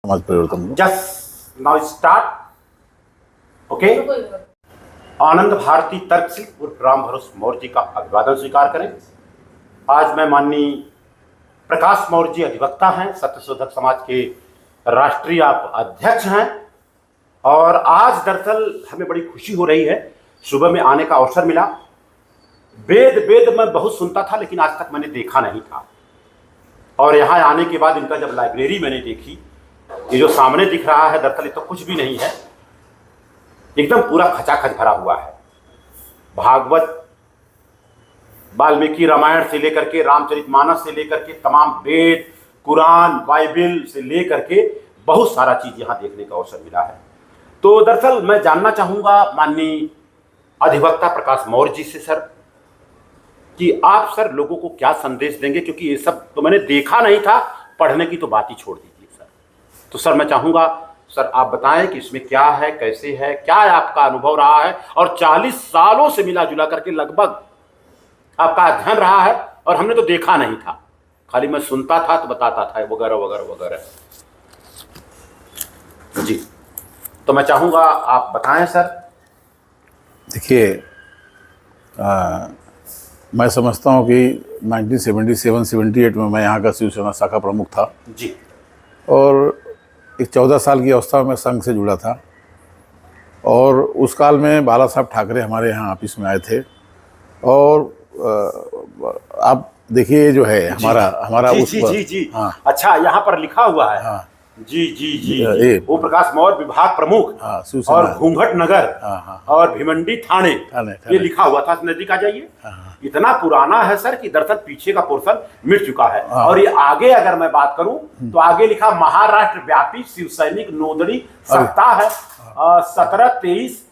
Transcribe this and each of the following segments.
समाज परिवर्तन। Just now start. Okay. आनंद भारती तर्कशिल्प उर्फ राम भरोस मौर्य जी का अभिवादन स्वीकार करें। आज मैं माननीय प्रकाश मौर्य जी अधिवक्ता हैं, सत्यशोधक समाज के राष्ट्रीय आप अध्यक्ष हैं, और आज दरअसल हमें बड़ी खुशी हो रही है, सुबह में आने का अवसर मिला। वेद मैं बहुत सुनता था, लेकिन आज तक मैंने देखा नहीं था, और यहाँ आने के बाद इनका जब लाइब्रेरी मैंने देखी, ये जो सामने दिख रहा है दरअसल ये तो कुछ भी नहीं है, एकदम पूरा खचाखच भरा हुआ है। भागवत, वाल्मीकि रामायण से लेकर के रामचरितमानस से लेकर के तमाम वेद, कुरान, बाइबल से लेकर के बहुत सारा चीज यहाँ देखने का अवसर मिला है। तो दरअसल मैं जानना चाहूँगा माननीय अधिवक्ता प्रकाश मौर्य जी से सर, कि आप सर लोगों को क्या संदेश देंगे, क्योंकि ये सब तो मैंने देखा नहीं था, पढ़ने की तो बात ही छोड़ दीजिए सर। तो सर मैं चाहूँगा सर आप बताएं कि इसमें क्या है, कैसे है, क्या है आपका अनुभव रहा है, और 40 सालों से मिला जुला करके लगभग आपका अध्ययन रहा है, और हमने तो देखा नहीं था, खाली मैं सुनता था तो बताता था वगैरह वगैरह वगैरह। जी, तो मैं चाहूँगा आप बताएं सर। देखिए, मैं समझता हूँ कि 1977-78 में मैं यहाँ का शिवसेना शाखा प्रमुख था जी, और एक 14 साल की अवस्था में संघ से जुड़ा था, और उस काल में बाला साहब ठाकरे हमारे यहाँ ऑफिस में आए थे। और आप देखिए जो है हमारा जी, उस जी, पर, जी, जी। हाँ, अच्छा, यहाँ पर लिखा हुआ है। हाँ, जी जी जी, ये वो प्रकाश मौर्य विभाग प्रमुख, हाँ, शिवसेना, और घूंघट नगर, हाँ, हाँ, और भिवंडी थाने, ये लिखा हुआ था। नजदीक आ जाइए। हाँ, इतना पुराना है सर कि दरअसल पीछे का पोर्शन मिट चुका है। हाँ, और ये आगे अगर मैं बात करूं तो आगे लिखा महाराष्ट्र व्यापी शिव सैनिक नोंदणी सप्ताह है, 17-23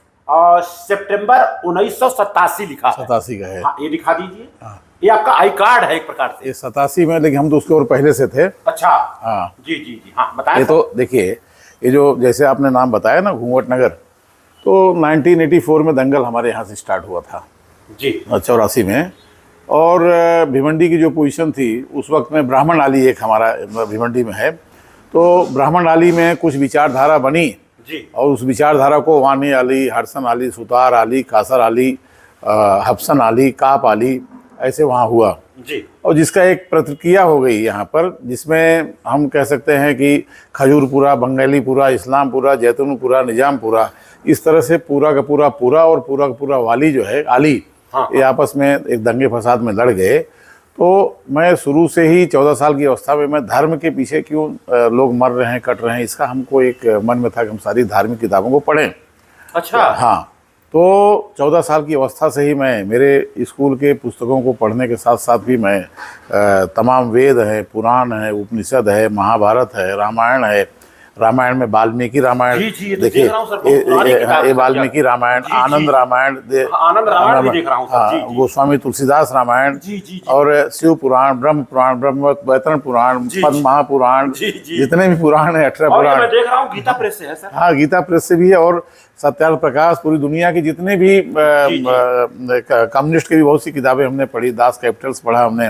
सितंबर 1987 लिखा है। 87 का है। हाँ, ये दिखा दीजिए। हाँ। ये आपका आई कार्ड है एक प्रकार से। ये 87 में, लेकिन हम तो उसके और पहले से थे। अच्छा, हाँ जी जी जी, हाँ बताएं। ये तो देखिए, ये जो जैसे आपने नाम बताया ना घूंघट नगर, तो 1984 में दंगल हमारे यहाँ से स्टार्ट हुआ था जी, 84 में। और भिवंडी की जो पोजीशन थी उस वक्त में, ब्राह्मण आली एक हमारा भिवंडी में है, तो ब्राह्मण आली में कुछ विचारधारा बनी जी, और उस विचारधारा को वानी आली, हरसन आली, सुतार आली, कासर आली, हफसन आली, काप आली, ऐसे वहाँ हुआ जी, और जिसका एक प्रतिक्रिया हो गई यहाँ पर, जिसमें हम कह सकते हैं कि खजूरपुरा, बंगालीपुरा, इस्लामपुरा, जैतूनपुरा, निजामपुरा, इस तरह से पूरा का पूरा और पूरा का पूरा वाली जो है आली, हाँ, ये आपस में एक दंगे फसाद में लड़ गए। तो मैं शुरू से ही 14 साल की अवस्था में, मैं धर्म के पीछे क्यों लोग मर रहे हैं, कट रहे हैं, इसका हमको एक मन में था कि हम सारी धार्मिक किताबों को पढ़ें। अच्छा, हाँ, तो 14 साल की अवस्था से ही मैं मेरे स्कूल के पुस्तकों को पढ़ने के साथ साथ भी मैं तमाम वेद है, पुराण है, उपनिषद है, महाभारत है, रामायण है, रामायण में वाल्मीकि रामायण, देखिए ये वाल्मीकि रामायण, आनंद रामायण, आनंद रामायण भी देख रहा हूँ सर। गोस्वामी तुलसीदास रामायण, और शिव पुराण, ब्रह्म पुराण, ब्रह्म वैतरण पुराण, पद्म महापुराण, जितने भी पुराण है, 18 पुराण। मैं देख रहा हूँ गीता प्रेस से है सर। हाँ, गीता प्रेस से भी है, और सत्यार्थ प्रकाश, पूरी दुनिया की जितने भी कम्युनिस्ट की भी बहुत सी किताबें हमने पढ़ी, दास कैपिटल्स पढ़ा हमने,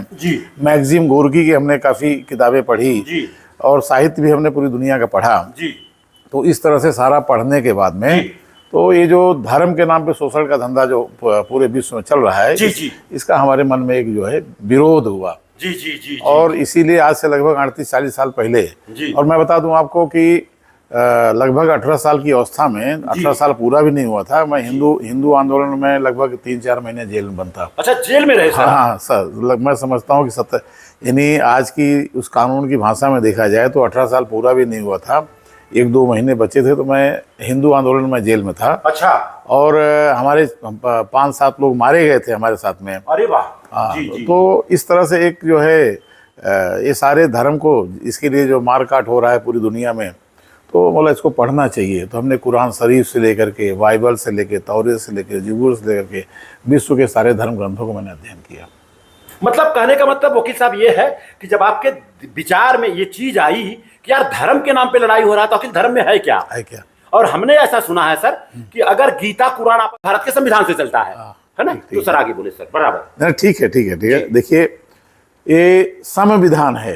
मैगजीम गोर्की की हमने काफ़ी किताबें पढ़ी, और साहित्य भी हमने पूरी दुनिया का पढ़ा जी। तो इस तरह से सारा पढ़ने के बाद में, तो ये जो धर्म के नाम पे शोषण का धंधा जो पूरे विश्व में चल रहा है, इसका हमारे मन में एक जो है विरोध हुआ जी जी जी, और इसीलिए आज से लगभग 38-40 साल पहले, और मैं बता दूं आपको कि लगभग 18 साल की अवस्था में, 18 साल पूरा भी नहीं हुआ था, मैं हिंदू आंदोलन में लगभग 3-4 महीने जेल में बंद था। अच्छा, जेल में रहे सर? हाँ सर, मैं समझता हूँ कि यानी आज की उस कानून की भाषा में देखा जाए तो 18 साल पूरा भी नहीं हुआ था, 1-2 महीने बचे थे, तो मैं हिंदू आंदोलन में जेल में था। अच्छा, और हमारे 5-7 लोग मारे गए थे हमारे साथ में। अरे वाह। हाँ, तो इस तरह से एक जो है ये सारे धर्म को, इसके लिए जो मार काट हो रहा है पूरी दुनिया में, तो बोला इसको पढ़ना चाहिए। तो हमने कुरान शरीफ से लेकर के, बाइबल से लेकर, तौरेत से लेकर, ज़बूर से लेकर के विश्व के सारे धर्म ग्रंथों को मैंने अध्ययन किया। मतलब कहने का मतलब वकील साहब ये है कि जब आपके विचार में ये चीज आई कि यार धर्म के नाम पे लड़ाई हो रहा है, तो आखिर धर्म में है क्या? और हमने ऐसा सुना है सर कि अगर गीता कुरान भारत के संविधान से चलता है ना? तो सर आगे बोले सर। बराबर, ठीक है। देखिए, ये संविधान है।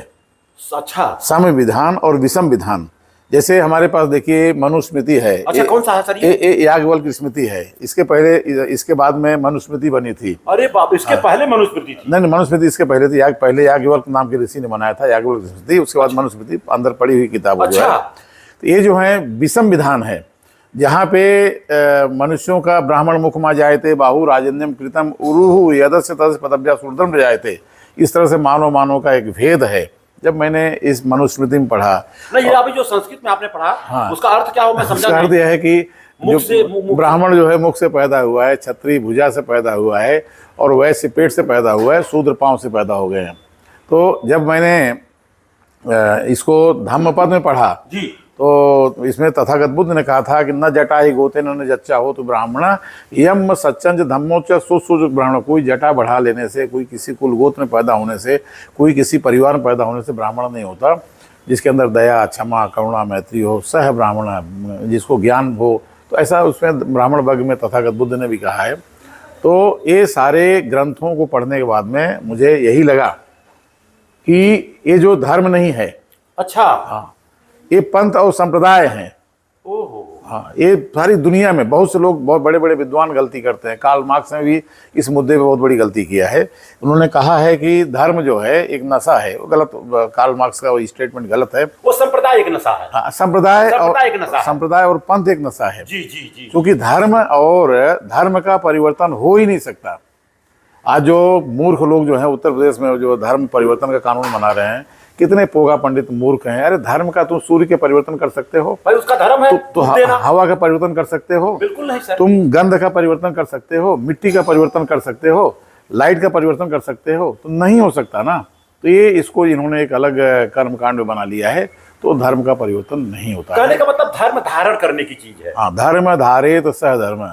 अच्छा, संविधान और विषम विधान, जैसे हमारे पास देखिए मनुस्मृति है। अच्छा, कौन सा है सर ये? याज्ञवल्क्य की स्मृति है। इसके पहले, इसके बाद में मनुस्मृति बनी थी। अरे बाप, इसके पहले मनुस्मृति थी? नहीं, मनुस्मृति इसके पहले थी। पहले याज्ञवल्क्य नाम के ऋषि ने बनाया था याज्ञवल्क्य की स्मृति, उसके बाद मनुस्मृति अंदर पड़ी हुई किताब जो है। तो ये जो है विषम विधान है, जहाँ पे मनुष्यों का ब्राह्मण मुख मा जायते बाहु राजन्यम कृतम उरुहु यदस्य तदस्य पदभ्या सूर्धम जायते, इस तरह से मानव का एक भेद है। जब मैंने इस मनुस्मृति में पढ़ा, नहीं, ये अभी जो संस्कृत में आपने पढ़ा, हाँ, उसका अर्थ क्या हो मैं समझा नहीं। अर्थ यह है कि जो ब्राह्मण जो है मुख से पैदा हुआ है, क्षत्रिय भुजा से पैदा हुआ है, और वैश्य पेट से पैदा हुआ है, शूद्र पांव से पैदा हो गए हैं। तो जब मैंने इसको धम्मपद में पढ़ा जी, तो इसमें तथागत बुद्ध ने कहा था कि न जटा ही गोते न जच्चा हो तो ब्राह्मण यम सच्चंज धम्मोच सुसुज ब्राह्मण। कोई जटा बढ़ा लेने से, कोई किसी कुल गोत्र में पैदा होने से, कोई किसी परिवार में पैदा होने से ब्राह्मण नहीं होता। जिसके अंदर दया, क्षमा, करुणा, मैत्री हो, सह ब्राह्मण, जिसको ज्ञान हो, तो ऐसा उसमें ब्राह्मण वर्ग में तथागत बुद्ध ने भी कहा है। तो ये सारे ग्रंथों को पढ़ने के बाद में मुझे यही लगा कि ये जो धर्म नहीं है, अच्छा, हाँ, ये पंथ और संप्रदाय हैं। ओहो, हाँ, ये सारी दुनिया में बहुत से लोग, बहुत बड़े बड़े विद्वान गलती करते हैं। कार्ल मार्क्स ने भी इस मुद्दे पे बहुत बड़ी गलती किया है। उन्होंने कहा है कि धर्म जो है एक नशा है। वो गलत, कार्ल मार्क्स का वो स्टेटमेंट गलत है। वो संप्रदाय एक नशा है। हाँ, संप्रदाय और पंथ एक नशा है। जी जी जी, क्योंकि धर्म का परिवर्तन हो ही नहीं सकता। आज जो मूर्ख लोग जो है उत्तर प्रदेश में जो धर्म परिवर्तन का कानून बना रहे हैं, कितने पोगा पंडित मूर्ख हैं। अरे धर्म का तुम सूर्य के परिवर्तन कर सकते हो भाई, उसका धर्म है। तो हवा का परिवर्तन कर सकते हो? बिल्कुल नहीं सर। तुम गंध का परिवर्तन कर सकते हो, मिट्टी का परिवर्तन कर सकते हो, लाइट का परिवर्तन कर सकते हो? तो नहीं हो सकता ना। तो ये इसको इन्होंने एक अलग कर्मकांड में बना लिया है। तो धर्म का परिवर्तन नहीं होता। कहने का मतलब धर्म धारण करने की चीज है। हाँ, धर्म धारे तो सह धर्म,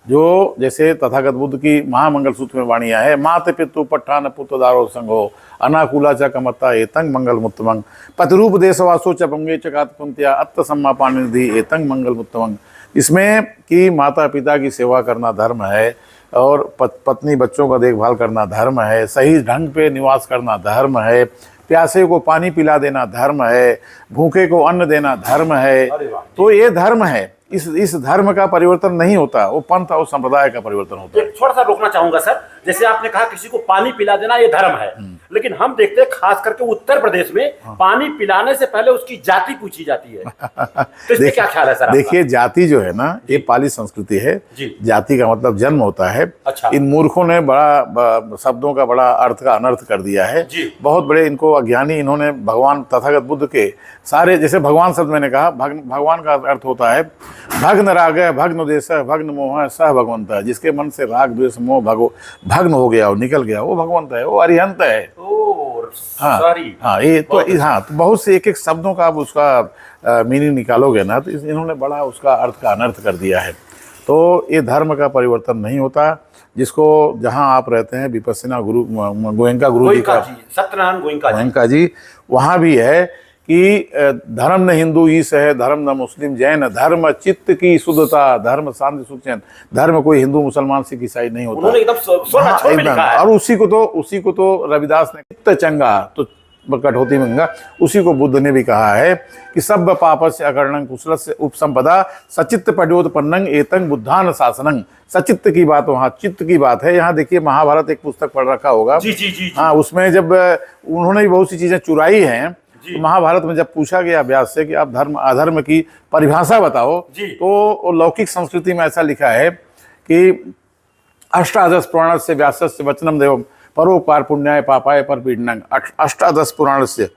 जो जैसे तथागत बुद्ध की महामंगल सूत्र में वाणियां है, माते पितु पट्ठान पुत्र दारो संगो अनाकूला च कमत्ता एतंग मंगल मुत्तमंग पतिरूप देशवासो च पंगे चकात कुंत्या अत्त सम्मा पानिधि एतंग मंगल मुत्तमंग। इसमें कि माता पिता की सेवा करना धर्म है, और पत्नी बच्चों का देखभाल करना धर्म है, सही ढंग पे निवास करना धर्म है, प्यासे को पानी पिला देना धर्म है, भूखे को अन्न देना धर्म है। तो ये धर्म है। इस धर्म का परिवर्तन नहीं होता, वो पंथ और संप्रदाय का परिवर्तन होता है। थोड़ा सा रोकना चाहूंगा सर। जैसे आपने कहा किसी को पानी पिला देना ये धर्म है, लेकिन हम देखते हैं खास करके उत्तर प्रदेश में पानी पिलाने से पहले उसकी जाति पूछी जाती है। तो इसमें क्या ख्याल है सर? देखिए, जाति जो है ना, ये पाली संस्कृति है। जाति का मतलब जन्म होता है। अच्छा। इन मूर्खों ने बड़ा शब्दों का बड़ा अर्थ का अनर्थ कर दिया है। बहुत बड़े इनको अज्ञानी, इन्होंने भगवान तथागत बुद्ध के सारे, जैसे भगवान शब्द मैंने कहा, भगवान का अर्थ होता है भग्न राग, भग्न देश, भग्न मोह, सह भगवंत। जिसके मन से राग द्वेष मोह भग्न हो गया और निकल गया, वो भगवंत है, वो अरिहंत है। हाँ, ये तो हाँ, तो बहुत से एक एक शब्दों का आप उसका मीनिंग निकालोगे ना, तो इन्होंने बड़ा उसका अर्थ का अनर्थ कर दिया है। तो ये धर्म का परिवर्तन नहीं होता। जिसको जहाँ आप रहते हैं विपस्सिना गुरु गोयंका गुरु जी का, सत्यनारायण गोयंका जी, वहाँ भी है कि धर्म न हिंदू ईस है, धर्म न मुस्लिम जैन, धर्म चित्त की शुद्धता, धर्म शांति सुख चैन। धर्म कोई हिंदू मुसलमान सिख ईसाई नहीं होता। एकदम। और उसी को तो रविदास ने चित्त चंगा तो कठोती मंगा, उसी को बुद्ध ने भी कहा है कि सब पापस्य अकर्णं कुशलस्य उपसंपदा सचित्त पड्योत्पन्नं एतं बुद्धान शासनं। सचित्त की बात वहाँ चित्त की बात है। यहाँ देखिए, महाभारत एक पुस्तक पढ़ रखा होगा। जी। हाँ, उसमें जब उन्होंने भी बहुत सी चीजें चुराई हैं, तो महाभारत में जब पूछा गया व्यास से कि आप धर्म अधर्म की परिभाषा बताओ, तो लौकिक संस्कृति में ऐसा लिखा है कि अष्टादश पुराण से व्यासस्य वचनम देवम परोपकार पुण्याय पापाय पर पीड़नं। अष्टादश पुराण से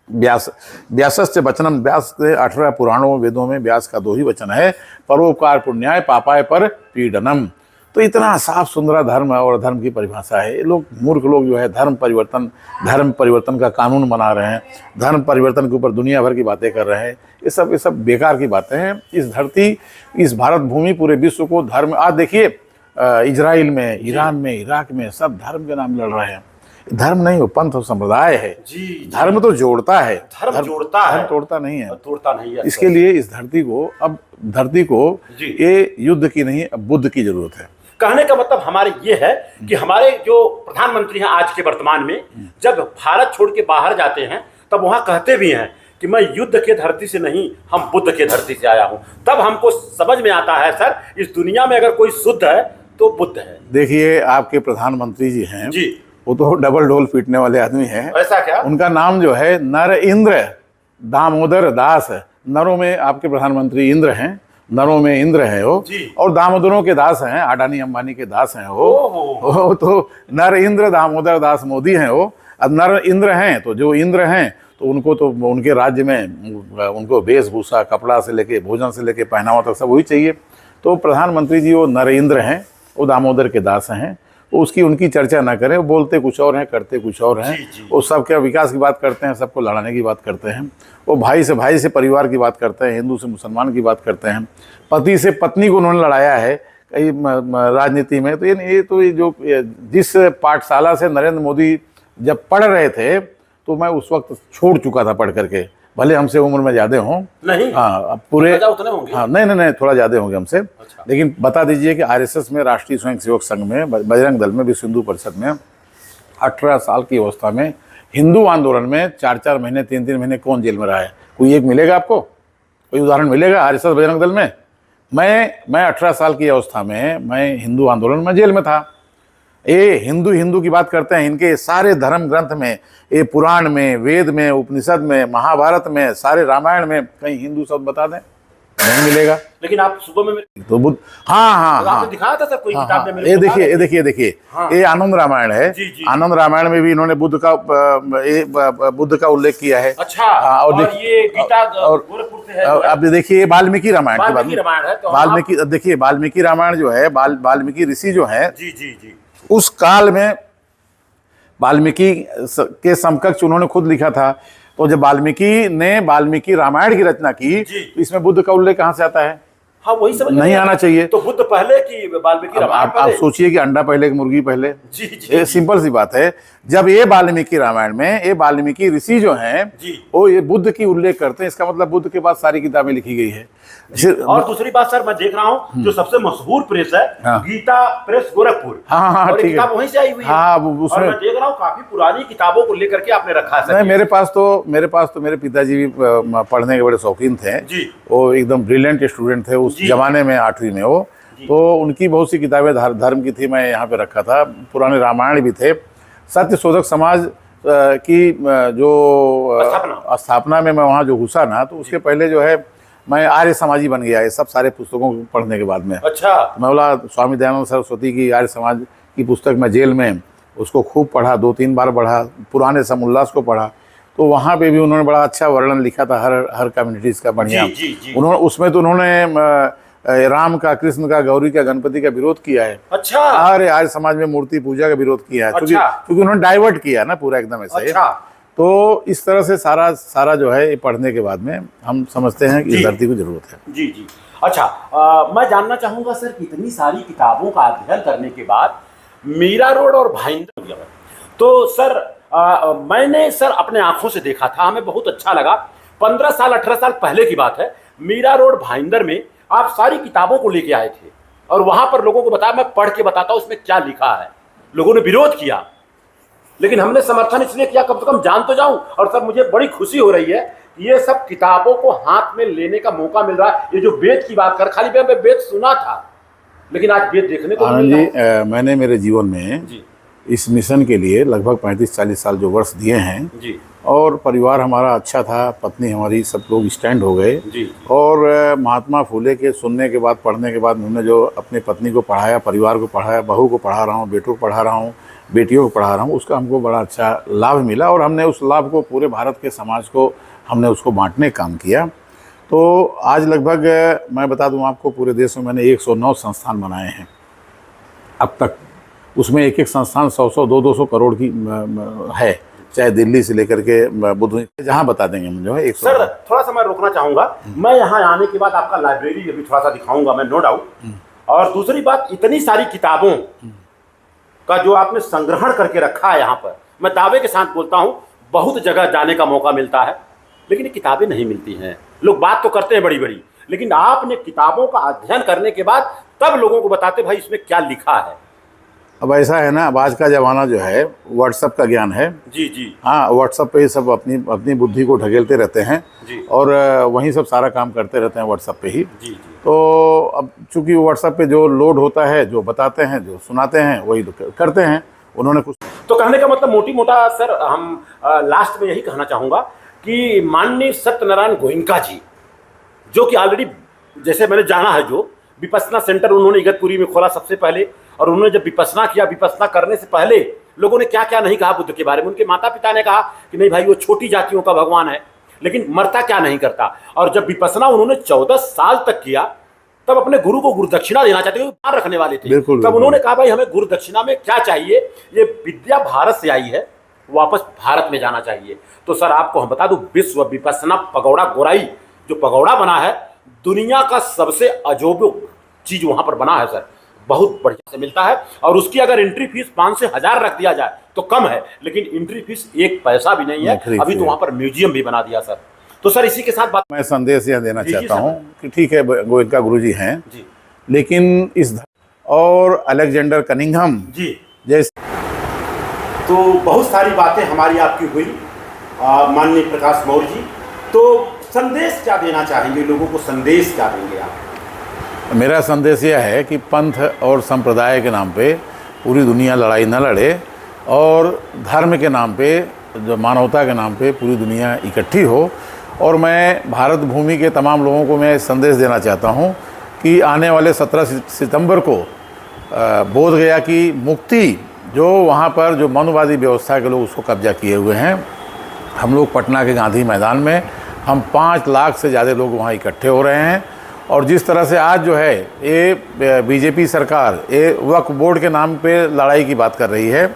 व्यासस्य वचनम, व्यास के 18 पुराणों वेदों में व्यास का 2 ही वचन है, परोपकार पुण्याय पापाय पर पीड़नम। तो इतना साफ सुंदरा धर्म और धर्म की परिभाषा है। ये लोग मूर्ख लोग जो है धर्म परिवर्तन का कानून बना रहे हैं, धर्म परिवर्तन के ऊपर दुनिया भर की बातें कर रहे हैं। ये सब बेकार की बातें हैं। इस धरती, इस भारत भूमि, पूरे विश्व को धर्म, आज देखिए इजराइल में, ईरान में, इराक में सब धर्म के नाम लड़ रहे हैं। धर्म नहीं, वो पंथ और संप्रदाय है। धर्म तो जोड़ता है, धर्म तोड़ता नहीं है। इसके लिए इस धरती को ये युद्ध की नहीं, अब बुद्ध की जरूरत है। कहने का मतलब हमारे ये है कि हमारे जो प्रधानमंत्री हैं आज के वर्तमान में, जब भारत छोड़ के बाहर जाते हैं तब वहां कहते भी हैं कि मैं युद्ध के धरती से नहीं, हम बुद्ध के धरती से आया हूं। तब हमको समझ में आता है सर, इस दुनिया में अगर कोई शुद्ध है तो बुद्ध है। देखिए, आपके प्रधानमंत्री जी हैं जी, वो तो डबल ढोल पीटने वाले आदमी हैं। ऐसा क्या? उनका नाम जो है नर इंद्र दामोदर दास है। नरों में आपके प्रधानमंत्री इंद्र हैं, नरों में इंद्र है वो, और दामोदरों के दास हैं, अडानी अंबानी के दास हैं वो तो नर इंद्र दामोदर दास मोदी हैं वो। अब नर इंद्र हैं तो जो इंद्र हैं तो उनको तो उनके राज्य में उनको वेशभूषा, कपड़ा से लेके भोजन से लेके पहनावा तक सब वही चाहिए। तो प्रधानमंत्री जी वो नर इंद्र हैं, वो दामोदर के दास हैं। वो उसकी उनकी चर्चा ना करें, वो बोलते कुछ और हैं, करते कुछ और हैं। वो सबके विकास की बात करते हैं, सबको लड़ाने की बात करते हैं। वो भाई से परिवार की बात करते हैं, हिंदू से मुसलमान की बात करते हैं। पति से पत्नी को उन्होंने लड़ाया है कई राजनीति में। तो ये जो जिस पाठशाला से नरेंद्र मोदी जब पढ़ रहे थे तो मैं उस वक्त छोड़ चुका था पढ़ करके, भले हमसे उम्र में ज़्यादा हों। नहीं, हाँ, अब पूरे उतने होंगे। हाँ, नहीं, थोड़ा ज़्यादा होंगे हमसे। अच्छा। लेकिन बता दीजिए कि आरएसएस में, राष्ट्रीय स्वयंसेवक संघ में, बजरंग दल में, विश्व हिंदू परिषद में 18 साल की अवस्था में हिंदू आंदोलन में 4-4 महीने, 3-3 महीने कौन जेल में रहा है? कोई एक मिलेगा आपको? कोई उदाहरण मिलेगा आरएसएस बजरंग दल में? मैं 18 साल की अवस्था में मैं हिंदू आंदोलन में जेल में था। ये हिंदू की बात करते हैं, इनके सारे धर्म ग्रंथ में, ये पुराण में, वेद में, उपनिषद में, महाभारत में, सारे रामायण में कहीं हिंदू शब्द बता दें? नहीं मिलेगा। लेकिन आप सुबह में तो बुद्ध, हाँ, आपने दिखाया था सर कोई किताब में? ये देखिए, ये आनंद रामायण है। आनंद रामायण में भी इन्होंने बुद्ध का उल्लेख किया है। अच्छा। और ये गीता गोरखपुर से है। अब देखिए वाल्मीकि रामायण की बात, वाल्मीकि देखिए वाल्मीकि रामायण जो है, वाल्मीकि ऋषि जो है, जी, उस काल में वाल्मीकि के समकक्ष उन्होंने खुद लिखा था। तो जब वाल्मीकि ने वाल्मीकि रामायण की रचना की तो इसमें बुद्ध का उल्लेख कहाँ से आता है? हाँ, वही समझ नहीं आना चाहिए। तो बुद्ध पहले की वाल्मीकि रामायण आप सोचिए कि अंडा पहले कि मुर्गी पहले? जी, सिंपल सी बात है। जब ये वाल्मीकि रामायण में ये वाल्मीकि ऋषि जो हैं वो ये बुद्ध की उल्लेख करते हैं, इसका मतलब बुद्ध के बाद सारी किताबें लिखी गई है। और दूसरी बात सर, मैं देख रहा हूँ जो सबसे मशहूर प्रेस है, गीता प्रेस गोरखपुर। हाँ, ठीक है। वहीं से आई हुई है। हाँ, उसमें मैं देख रहा हूँ काफी पुरानी किताबों को लेकर के आपने रखा है। मेरे पास तो मेरे पिताजी भी पढ़ने के बड़े शौकीन थे जी। वो एकदम ब्रिलियंट स्टूडेंट थे उस जमाने में, 8वीं में वो। तो उनकी बहुत सी किताबें धर्म की थी, मैं यहाँ पे रखा था। पुराने रामायण भी थे। सत्य शोधक समाज की जो स्थापना में मैं वहाँ जो घुसा ना, तो उसके पहले जो है मैं आर्य समाजी बन गया ये सब सारे पुस्तकों को पढ़ने के बाद में। अच्छा। मैं बोला स्वामी दयानंद सरस्वती की आर्य समाज की पुस्तक मैं जेल में उसको खूब पढ़ा, 2-3 बार पढ़ा। पुराने समुल्लास को पढ़ा तो वहाँ पे भी उन्होंने बड़ा अच्छा वर्णन लिखा था हर कम्युनिटीज़ का, बढ़िया। उन्होंने उसमें तो उन्होंने राम का, कृष्ण का, गौरी का, गणपति का विरोध किया है। अच्छा। आर्य समाज में मूर्ति पूजा का विरोध किया है। क्योंकि उन्होंने डाइवर्ट किया ना पूरा एकदम ऐसे। अच्छा। तो इस तरह से सारा जो है ये पढ़ने के बाद में हम समझते हैं कि इस धरती को जरूरत है। जी। अच्छा, मैं जानना चाहूंगा सर, इतनी सारी किताबों का अध्ययन करने के बाद मीरा रोड और भाईंदर, तो सर मैंने सर अपने आंखों से देखा था, हमें बहुत अच्छा लगा। 15 साल 18 साल पहले की बात है। मीरा रोड भाईंदर में आप सारी किताबों को लेके आए थे और वहां पर लोगों को बताया, मैं पढ़ के बताता हूं उसमें क्या लिखा है। लोगों ने विरोध किया, लेकिन हमने समर्थन इसलिए किया कम से कम जान तो जाऊं। और सर मुझे बड़ी खुशी हो रही है, ये सब किताबों को हाथ में लेने का मौका मिल रहा है। ये जो वेद की बात कर, खाली मैं वेद सुना था, लेकिन आज वेद देखने को मिल रहा है। मैंने मेरे जीवन में जी इस मिशन के लिए लगभग 35-40 साल जो वर्ष दिए हैं जी, और परिवार हमारा अच्छा था, पत्नी हमारी, सब लोग स्टैंड हो गए जी। और महात्मा फुले के सुनने के बाद, पढ़ने के बाद, उन्होंने जो अपनी पत्नी को पढ़ाया, परिवार को पढ़ाया, बहू को पढ़ा रहा हूँ, बेटों को पढ़ा रहा हूँ, बेटियों को पढ़ा रहा हूँ, उसका हमको बड़ा अच्छा लाभ मिला। और हमने उस लाभ को पूरे भारत के समाज को हमने उसको बांटने का काम किया। तो आज लगभग मैं बता दूं आपको, पूरे देश में मैंने 109 संस्थान बनाए हैं अब तक। उसमें एक संस्थान 100-100, 200-200 करोड़ की है, चाहे दिल्ली से लेकर के बुद्ध, जहाँ बता देंगे हम जो है 100। सर थोड़ा सा मैं रोकना चाहूँगा, मैं यहाँ आने के बाद आपका लाइब्रेरी अभी थोड़ा सा दिखाऊंगा मैं, नो डाउट। और दूसरी बात, इतनी सारी किताबों का जो आपने संग्रहण करके रखा है यहाँ पर, मैं दावे के साथ बोलता हूँ बहुत जगह जाने का मौका मिलता है, लेकिन ये किताबें नहीं मिलती हैं। लोग बात तो करते हैं बड़ी बड़ी, लेकिन आपने किताबों का अध्ययन करने के बाद तब लोगों को बताते भाई इसमें क्या लिखा है। अब ऐसा है ना, अब आज का ज़माना जो है व्हाट्सएप का ज्ञान है। जी जी हाँ, व्हाट्सएप पे ही सब अपनी अपनी बुद्धि को ढकेलते रहते हैं जी और वहीं सब सारा काम करते रहते हैं व्हाट्सएप पे ही। जी जी तो अब चूंकि व्हाट्सएप पे जो लोड होता है, जो बताते हैं, जो सुनाते हैं, वही तो करते हैं। उन्होंने कुछ तो कहने का मतलब मोटी मोटा सर, हम लास्ट में यही कहना चाहूँगा कि माननीय सत्यनारायण गोयनका जी, जो कि ऑलरेडी जैसे मैंने जाना है, जो विपस्सना सेंटर उन्होंने इगतपुरी में खोला सबसे पहले, और उन्होंने जब विपस्सना किया, विपस्सना करने से पहले लोगों ने क्या क्या नहीं कहा बुद्ध के बारे में। उनके माता पिता ने कहा कि नहीं भाई, वो छोटी जातियों का भगवान है, लेकिन मरता क्या नहीं करता। और जब विपस्सना उन्होंने 14 साल तक किया, तब अपने गुरु को गुरु दक्षिणा देना चाहते थे, ध्यान रखने वाले थे। बिल्कुल, तब उन्होंने कहा भाई हमें गुरु दक्षिणा में क्या चाहिए, ये विद्या भारत से आई है, वापस भारत में जाना चाहिए। तो सर आपको हम बता दूं, विश्व विपस्सना पगोड़ा गोराई जो पगोड़ा बना है, दुनिया का सबसे अजोबो चीज वहां पर बना है सर, बहुत बढ़िया से मिलता है। और उसकी अगर एंट्री फीस 500 से 1000 रख दिया जाए तो कम है, लेकिन एंट्री फीस 1 पैसा भी नहीं है। अभी तो वहां पर म्यूजियम भी बना दिया सर। तो सर इसी के साथ बात, मैं संदेश यह देना जी, चाहता सर। हूँ कि ठीक है, गोयनका गुरुजी हैं, जी लेकिन और अलेक्जेंडर कनिंघम जी, जैसे तो बहुत सारी बातें हमारी आपकी हुई माननीय प्रकाश मौर्य जी। तो संदेश क्या देना चाहेंगे लोगों को, संदेश क्या देंगे आप? मेरा संदेश यह है कि पंथ और संप्रदाय के नाम पे पूरी दुनिया लड़ाई न लड़े, और धर्म के नाम पे, जो मानवता के नाम पे पूरी दुनिया इकट्ठी हो। और मैं भारत भूमि के तमाम लोगों को मैं संदेश देना चाहता हूँ कि आने वाले 17 सितंबर को बोध गया की मुक्ति, जो वहाँ पर जो मनुवादी व्यवस्था के लोग उसको कब्जा किए हुए हैं, हम लोग पटना के गांधी मैदान में हम 5 लाख से ज़्यादा लोग वहाँ इकट्ठे हो रहे हैं। और जिस तरह से आज जो है ये बीजेपी सरकार ये वक्फ बोर्ड के नाम पे लड़ाई की बात कर रही है।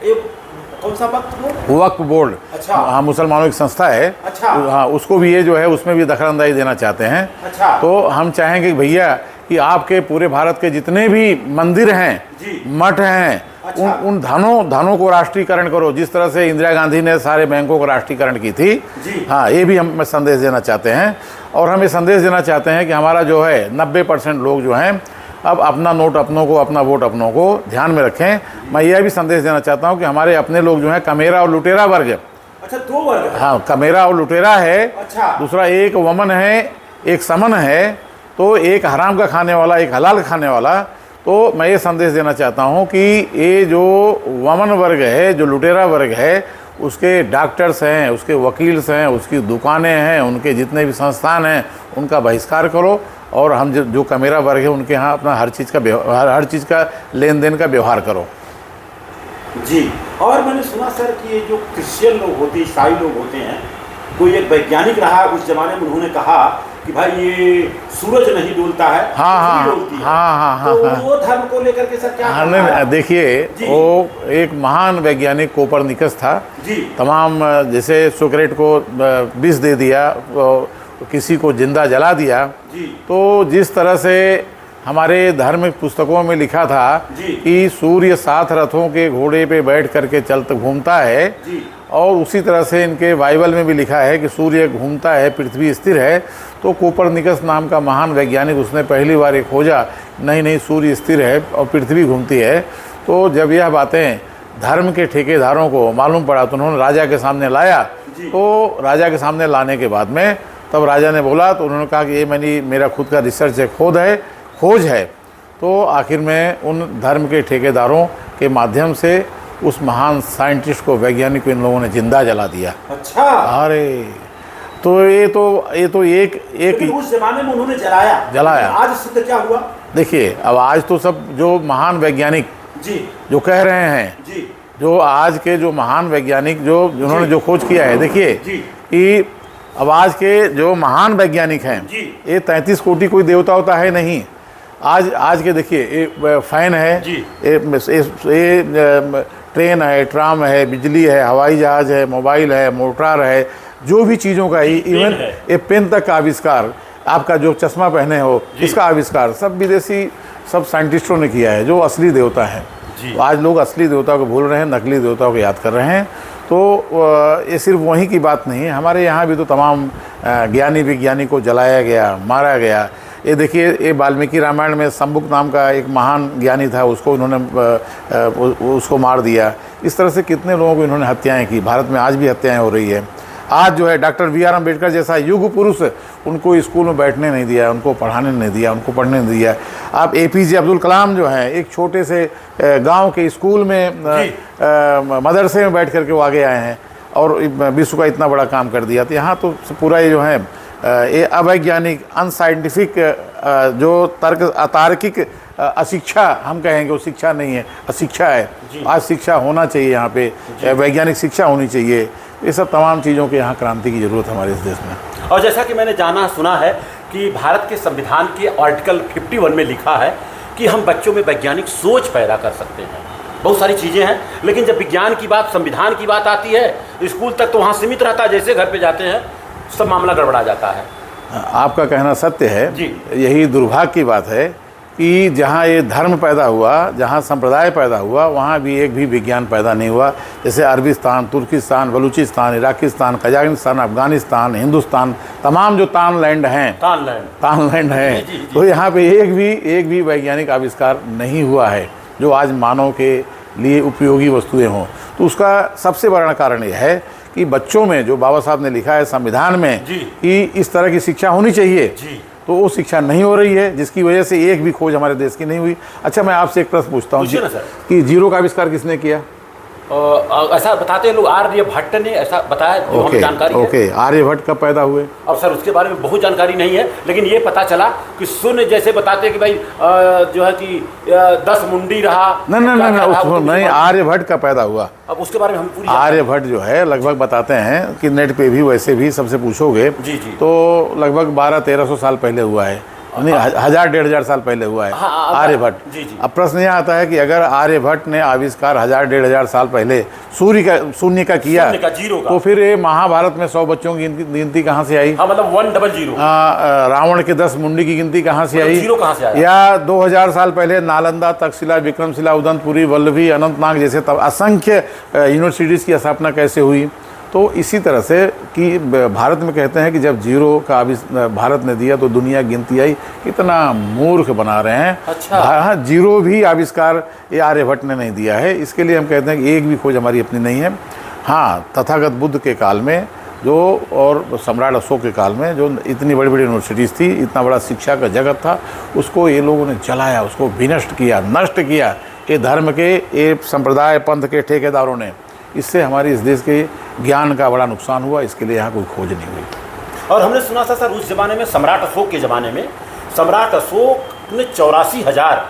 कौन सा वक्फ बोर्ड, अच्छा, हाँ, मुसलमानों की संस्था है। अच्छा, हाँ, उसको भी ये जो है उसमें भी दखलंदाजी देना चाहते हैं। अच्छा, तो हम चाहेंगे कि भैया कि आपके पूरे भारत के जितने भी मंदिर हैं, मठ हैं, अच्छा, उन धनों को राष्ट्रीयकरण करो, जिस तरह से इंदिरा गांधी ने सारे बैंकों को राष्ट्रीयकरण की थी। हाँ, ये भी हम संदेश देना चाहते हैं। और हम ये संदेश देना चाहते हैं कि हमारा जो है 90% लोग जो हैं अब अपना नोट अपनों को, अपना वोट अपनों को ध्यान में रखें। मैं यह भी संदेश देना चाहता हूं कि हमारे अपने लोग जो हैं कमेरा और लुटेरा वर्ग, अच्छा 2 वर्ग है। हाँ, कमेरा और लुटेरा है। अच्छा, दूसरा एक वमन है, एक समन है। तो एक हराम का खाने वाला, एक हलाल का खाने वाला। तो मैं ये संदेश देना चाहता हूँ कि ये जो वमन वर्ग है, जो लुटेरा वर्ग है, उसके डॉक्टर्स हैं, उसके वकील्स हैं, उसकी दुकानें हैं, उनके जितने भी संस्थान हैं, उनका बहिष्कार करो। और हम जो कमेरा वर्ग है उनके यहाँ अपना हर चीज़ का लेन देन का व्यवहार करो। जी। और मैंने सुना सर कि ये जो क्रिश्चियन लोग होते हैं, ईसाई लोग होते हैं, कोई एक वैज्ञानिक रहा उस जमाने में, उन्होंने कहा कि भाई ये सूरज नहीं डोलता है, हाँ, डोलती है। हाँ, तो वो धर्म को लेकर के सर क्या कहना है? देखिए, वो एक महान वैज्ञानिक कोपरनिकस था जी। तमाम जैसे सुकरेट को विष दे दिया, किसी को जिंदा जला दिया जी। तो जिस तरह से हमारे धार्मिक पुस्तकों में लिखा था कि सूर्य 7 रथों के घोड़े पे बैठ करके चलता घूमता है जी। और उसी तरह से इनके बाइबल में भी लिखा है कि सूर्य घूमता है, पृथ्वी स्थिर है। तो कोपरनिकस नाम का महान वैज्ञानिक, उसने पहली बार ये खोजा, नहीं सूर्य स्थिर है और पृथ्वी घूमती है। तो जब यह बातें धर्म के ठेकेदारों को मालूम पड़ा तो उन्होंने राजा के सामने लाया। तो राजा के सामने लाने के बाद में तब राजा ने बोला, तो उन्होंने कहा कि ये मेरा खुद का रिसर्च है, खोज है। तो आखिर में उन धर्म के ठेकेदारों के माध्यम से उस महान साइंटिस्ट को, वैज्ञानिक को इन लोगों ने जिंदा जला दिया। अच्छा, अरे तो ये तो एक उस जमाने में उन्होंने जलाया। आज सिद्ध क्या हुआ? देखिए, अब आज तो सब जो महान वैज्ञानिक जी जो कह रहे हैं जी, जो आज के जो महान वैज्ञानिक जो जिन्होंने जो खोज किया है, देखिए कि अब आज के जो महान वैज्ञानिक हैं, ये 33 कोटि कोई देवता होता है नहीं। आज के देखिए, एक फैन है, ट्रेन है, ट्राम है, बिजली है, हवाई जहाज है, मोबाइल है, मोटर है, जो भी चीज़ों का, इवन ये पेन तक का आविष्कार, आपका जो चश्मा पहने हो इसका आविष्कार सब विदेशी, सब साइंटिस्टों ने किया है, जो असली देवता है। तो आज लोग असली देवताओं को भूल रहे हैं, नकली देवताओं को याद कर रहे हैं। तो ये सिर्फ वहीं की बात नहीं है, हमारे यहाँ भी तो तमाम ज्ञानी विज्ञानी को जलाया गया, मारा गया। ये देखिए, ये वाल्मीकि रामायण में शंबुक नाम का एक महान ज्ञानी था, उसको उन्होंने उसको मार दिया। इस तरह से कितने लोगों को इन्होंने हत्याएं की। भारत में आज भी हत्याएं हो रही है। आज जो है डॉक्टर बी आर अम्बेडकर जैसा युग पुरुष, उनको स्कूल में बैठने नहीं दिया, उनको पढ़ाने नहीं दिया, उनको पढ़ने नहीं दिया। आप APJ अब्दुल कलाम जो हैं, एक छोटे से गांव के स्कूल में मदरसे में बैठ करके वो आगे आए हैं और विश्व का इतना बड़ा काम कर दिया। तो यहाँ तो पूरा ये जो है ये अवैज्ञानिक, अनसाइंटिफिक, जो अतार्किक अशिक्षा हम कहेंगे, वो शिक्षा नहीं है, अशिक्षा है। आज शिक्षा होना चाहिए, यहाँ पे वैज्ञानिक शिक्षा होनी चाहिए। ये सब तमाम चीज़ों के यहाँ क्रांति की ज़रूरत है हमारे इस देश में। और जैसा कि मैंने जाना सुना है कि भारत के संविधान के आर्टिकल 51 में लिखा है कि हम बच्चों में वैज्ञानिक सोच पैदा कर सकते हैं। बहुत सारी चीज़ें हैं, लेकिन जब विज्ञान की बात, संविधान की बात आती है, स्कूल तक तो वहाँ सीमित रहता है। जैसे घर पे जाते हैं सब मामला गड़बड़ा जाता है। आपका कहना सत्य है जी। यही दुर्भाग्य की बात है कि जहाँ ये धर्म पैदा हुआ, जहाँ संप्रदाय पैदा हुआ, वहाँ भी एक भी विज्ञान पैदा नहीं हुआ। जैसे अरबिस्तान, तुर्किस्तान, बलूचिस्तान, इराकिस्तान, कजाकिस्तान, अफगानिस्तान, हिंदुस्तान, तमाम जो तानलैंड हैं, तानलैंड हैं, तो यहाँ पे एक भी वैज्ञानिक आविष्कार नहीं हुआ है जो आज मानव के लिए उपयोगी वस्तुएं हों। तो उसका सबसे बड़ा कारण यह है कि बच्चों में जो बाबा साहब ने लिखा है संविधान में कि इस तरह की शिक्षा होनी चाहिए, तो वो शिक्षा नहीं हो रही है, जिसकी वजह से एक भी खोज हमारे देश की नहीं हुई। अच्छा, मैं आपसे एक प्रश्न पूछता हूँ कि जीरो का आविष्कार किसने किया? ऐसा बताते हैं लोग, आर्यभट्ट ने ऐसा बताया, जो हमें जानकारी है। आर्यभट्ट कब पैदा हुए? अब सर उसके बारे में बहुत जानकारी नहीं है, लेकिन ये पता चला कि शून्य, जैसे बताते हैं कि भाई जो है कि 10 मुंडी रहा। नहीं, आर्यभट्ट का पैदा हुआ। अब उसके बारे में हम पूरी आर्यभट्ट जो है, लगभग बताते हैं कि नेट पे भी वैसे भी सबसे पूछोगे तो लगभग 1200-1300 साल पहले हुआ है, नहीं 1000-1500 साल पहले हुआ है आर्यभट्ट। अब प्रश्न यह आता है कि अगर आर्यभट्ट ने आविष्कार 1000-1500 साल पहले शून्य का किया, तो फिर ये महाभारत में 100 बच्चों की गिनती कहाँ से आई? मतलब 100। रावण के 10 मुंडी की गिनती कहाँ से आई? जीरो कहाँ से आया? या 2000 साल पहले नालंदा, तक्षशिला, विक्रमशिला, उदंतपुरी, वल्लभी, अनंतनाग जैसे असंख्य यूनिवर्सिटीज़ की स्थापना कैसे हुई? तो इसी तरह से कि भारत में कहते हैं कि जब जीरो का भारत ने दिया तो दुनिया गिनती आई। कितना मूर्ख बना रहे हैं। अच्छा। हाँ, जीरो भी आविष्कार ये आर्यभट्ट ने नहीं दिया है। इसके लिए हम कहते हैं कि एक भी खोज हमारी अपनी नहीं है। हाँ, तथागत बुद्ध के काल में जो, और सम्राट अशोक के काल में जो इतनी बड़ी बड़ी यूनिवर्सिटीज़ थी, इतना बड़ा शिक्षा का जगत था, उसको ये लोगों ने जलाया, उसको विनष्ट किया, नष्ट किया। ये धर्म के, ये संप्रदाय पंथ के ठेकेदारों ने। इससे हमारे इस देश के ज्ञान का बड़ा नुकसान हुआ। इसके लिए यहाँ कोई खोज नहीं हुई। और हमने सुना था सर, उस ज़माने में, सम्राट अशोक के ज़माने में, सम्राट अशोक ने 84,000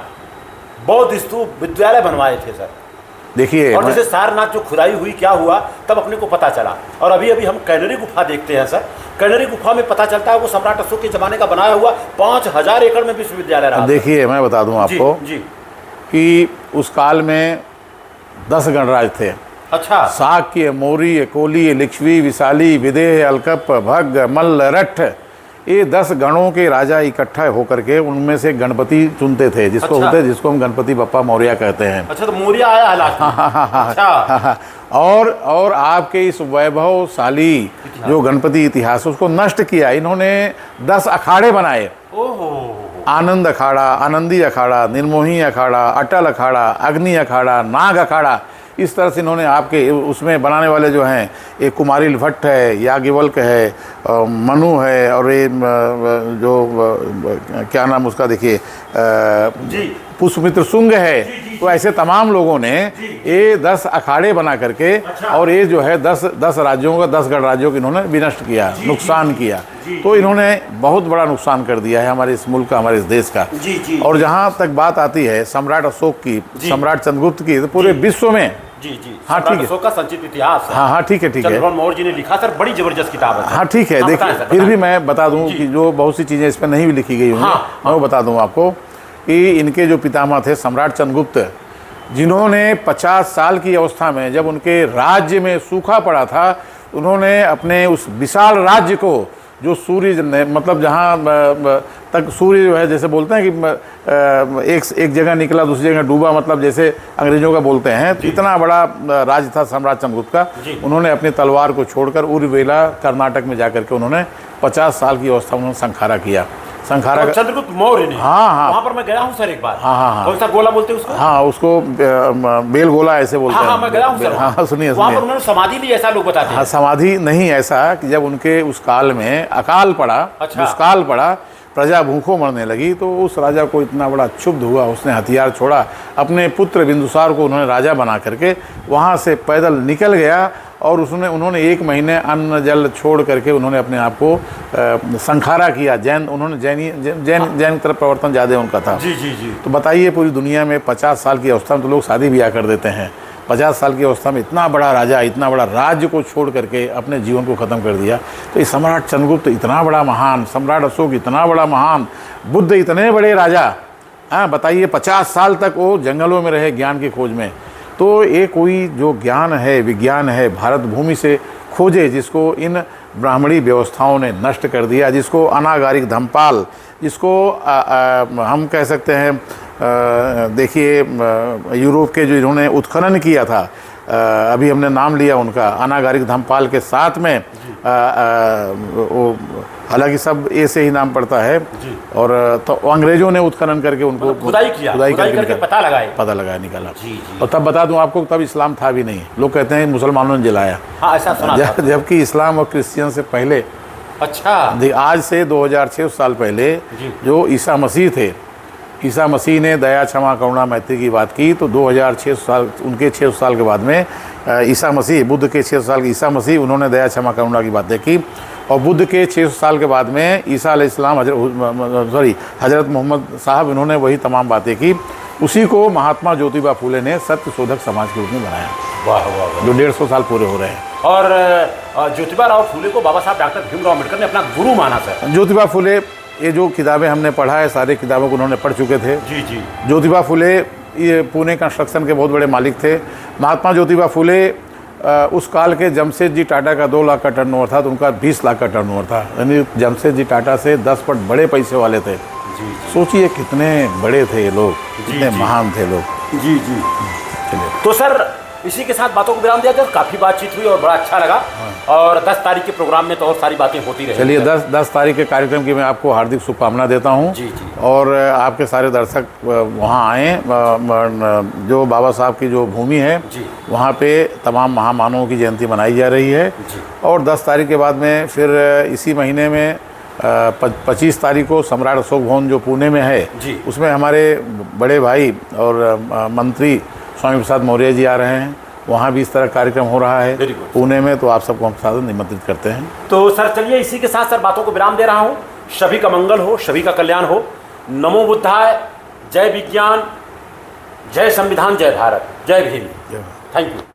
बौद्ध स्तूप, विद्यालय बनवाए थे सर। देखिए, और जैसे सारनाथ जो खुदाई हुई, क्या हुआ, तब अपने को पता चला। और अभी अभी हम कैनरी गुफा देखते हैं सर, कैनरी गुफा में पता चलता है वो सम्राट अशोक के ज़माने का बनाया हुआ 5000 एकड़ में विश्वविद्यालय रहा। देखिए, मैं बता दूँ आपको कि उस काल में 10 गणराज थे। अच्छा। शाक्य, मौर्य, कोली, लिच्छवी, विशाली, विदेह, अलकप, भग, मल्ल, रट्ठ, ये 10 गणों के राजा इकट्ठा होकर के उनमें से गणपति चुनते थे, जिसको हम गणपति बप्पा मौर्य कहते हैं। अच्छा, तो मौर्य आया है लास्ट में। अच्छा। और आपके इस वैभवशाली जो गणपति इतिहास, उसको नष्ट किया इन्होंने। 10 अखाड़े बनाए। आनंद अखाड़ा, आनंदी अखाड़ा, निर्मोही अखाड़ा, अटल अखाड़ा, अग्नि अखाड़ा, नाग अखाड़ा। इस तरह से इन्होंने आपके उसमें बनाने वाले जो हैं, एक कुमारिल भट्ट है, याज्ञवल्क्य है, मनु है, और ये जो क्या नाम उसका देखिए, पुष्पमित्र शुंग है। तो ऐसे तमाम लोगों ने ये 10 अखाड़े बना करके, और ये जो है 10 राज्यों का, 10 गणराज्यों को इन्होंने विनष्ट किया, नुकसान किया। तो इन्होंने बहुत बड़ा नुकसान कर दिया है हमारे इस मुल्क का, हमारे इस देश का। और जहाँ तक बात आती है सम्राट अशोक की, सम्राट चंद्रगुप्त की, तो पूरे विश्व में हाँ ठीक है, अशोक का संचित इतिहास है। हाँ ठीक है। चंद्रभान मौर्य जी ने लिखा सर, बड़ी जबरदस्त किताब है। हाँ ठीक है। देखिए, फिर भी मैं बता दूं कि जो बहुत सी चीज़ें इस पर नहीं भी लिखी गई होंगी, मैं वो बता दूं आपको कि इनके जो पितामह थे सम्राट चंद्रगुप्त, जिन्होंने 50 साल की अवस्था में, जब उनके राज्य में सूखा पड़ा था, उन्होंने अपने उस विशाल राज्य को, जो सूर्य ने, मतलब जहाँ तक सूर्य जो है, जैसे बोलते हैं कि एक जगह निकला दूसरी जगह डूबा, मतलब जैसे अंग्रेजों का बोलते हैं, तो इतना बड़ा राज्य था सम्राट चंद्रगुप्त का। उन्होंने अपनी तलवार को छोड़कर उर्वेला कर्नाटक में जाकर के उन्होंने 50 साल की अवस्था में उन्होंने संखारा किया। संखारा का, चंद्रगुप्त मौर्य ने। हाँ हाँ वहाँ पर मैं गया हूँ सर एक बार। हाँ हाँ हाँ। कौन सा गोला बोलते हैं उसको? हाँ, उसको बेल गोला ऐसे बोलते हैं। हाँ मैं गया हूँ सर। हाँ सुनिए वहाँ पर सुनिए। उन्होंने समाधि ली ऐसा लोग बताते हाँ, हैं। समाधि नहीं, ऐसा कि जब उनके उस काल में अकाल पड़ा, अच्छा। दुष्काल पड़ा, प्रजा भूखों मरने लगी, तो उस राजा को इतना बड़ा क्षुब्ध हुआ, उसने हथियार छोड़ा, अपने पुत्र बिंदुसार को उन्होंने राजा बना करके वहाँ से पैदल निकल गया, और उन्होंने 1 महीने अन्न जल छोड़ करके उन्होंने अपने आप को संखारा किया। उन्होंने जैन तरफ प्रवर्तन ज़्यादा उनका था। जी जी जी। तो बताइए, पूरी दुनिया में 50 साल की अवस्था में तो लोग शादी ब्याह कर देते हैं, 50 साल की अवस्था में इतना बड़ा राजा, इतना बड़ा राज्य को छोड़ करके अपने जीवन को ख़त्म कर दिया। तो ये सम्राट चंद्रगुप्त इतना बड़ा महान, सम्राट अशोक इतना बड़ा महान, बुद्ध इतने बड़े राजा, हाँ बताइए 50 साल तक वो जंगलों में रहे ज्ञान की खोज में। तो ये कोई जो ज्ञान है, विज्ञान है, भारत भूमि से खोजे, जिसको इन ब्राह्मणी व्यवस्थाओं ने नष्ट कर दिया, जिसको अनागारिक धम्पाल, जिसको हम कह सकते हैं, देखिए यूरोप के जो इन्होंने उत्खनन किया था, अभी हमने नाम लिया उनका, अनागारिक धम्पाल के साथ में वो हालांकि सब ए से ही नाम पड़ता है, और तो अंग्रेजों ने उत्खनन करके उनको खुदाई किया, खुदाई करके पता लगाया निकाला। जी। और तब बता दूं आपको, तब इस्लाम था भी नहीं, लोग कहते हैं मुसलमानों ने जलाया। हाँ ऐसा सुना था। जबकि इस्लाम और क्रिश्चियन से पहले, अच्छा, आज से 2600 साल पहले जो ईसा मसीह थे, ईसा मसीह ने दया क्षमा करुणा मैत्री की बात की, तो 2600 साल, उनके 600 साल के बाद में ईसा मसीह, बुद्ध के 600 साल के ईसा मसीह, उन्होंने दया क्षमा करुणा की बातें की, और बुद्ध के 600 साल के बाद में ईसा अलैहिस्सलाम, हजरत मोहम्मद साहब, इन्होंने वही तमाम बातें की। उसी को महात्मा ज्योतिबा फूले ने सत्य शोधक समाज के रूप में बनाया। वाह वाह वाह। जो 150 साल पूरे हो रहे हैं। और ज्योतिबा राव फूले को बाबा साहब डॉक्टर भीमराव अम्बेडकर ने अपना गुरु माना सर। ज्योतिबा फूले, ये जो किताबें हमने पढ़ा है, सारी किताबों को उन्होंने पढ़ चुके थे। जी जी। ज्योतिबा फूले ये पुणे कंस्ट्रक्शन के बहुत बड़े मालिक थे। महात्मा ज्योतिबा फूले उस काल के जमशेदजी टाटा का 2 लाख का टर्नओवर था, तो उनका 20 लाख का टर्नओवर था, यानी जमशेदजी टाटा से 10 पट बड़े पैसे वाले थे। जी। सोचिए कितने बड़े थे ये लोग, कितने महान थे लोग। जी जी। चलिए, तो सर इसी के साथ बातों को विराम दिया जाए। काफ़ी बातचीत हुई और बड़ा अच्छा लगा। और 10 तारीख के प्रोग्राम में तो और सारी बातें होती रहेंगी। चलिए 10 तारीख के कार्यक्रम की मैं आपको हार्दिक शुभकामना देता हूँ। जी जी। और आपके सारे दर्शक वहाँ आएँ, जो बाबा साहब की जो भूमि है वहाँ पे तमाम महामानवों की जयंती मनाई जा रही है। और 10 तारीख के बाद में फिर इसी महीने में 25 तारीख को सम्राट अशोक भवन जो पुणे में है, उसमें हमारे बड़े भाई और मंत्री स्वामी प्रसाद मौर्य जी आ रहे हैं। वहाँ भी इस तरह कार्यक्रम हो रहा है पुणे में, तो आप सबको हम साथ निमंत्रित करते हैं। तो सर चलिए इसी के साथ सर बातों को विराम दे रहा हूँ। सभी का मंगल हो, सभी का कल्याण हो। नमो बुद्धाय, जय विज्ञान, जय संविधान, जय भारत, जय भीम। Thank you.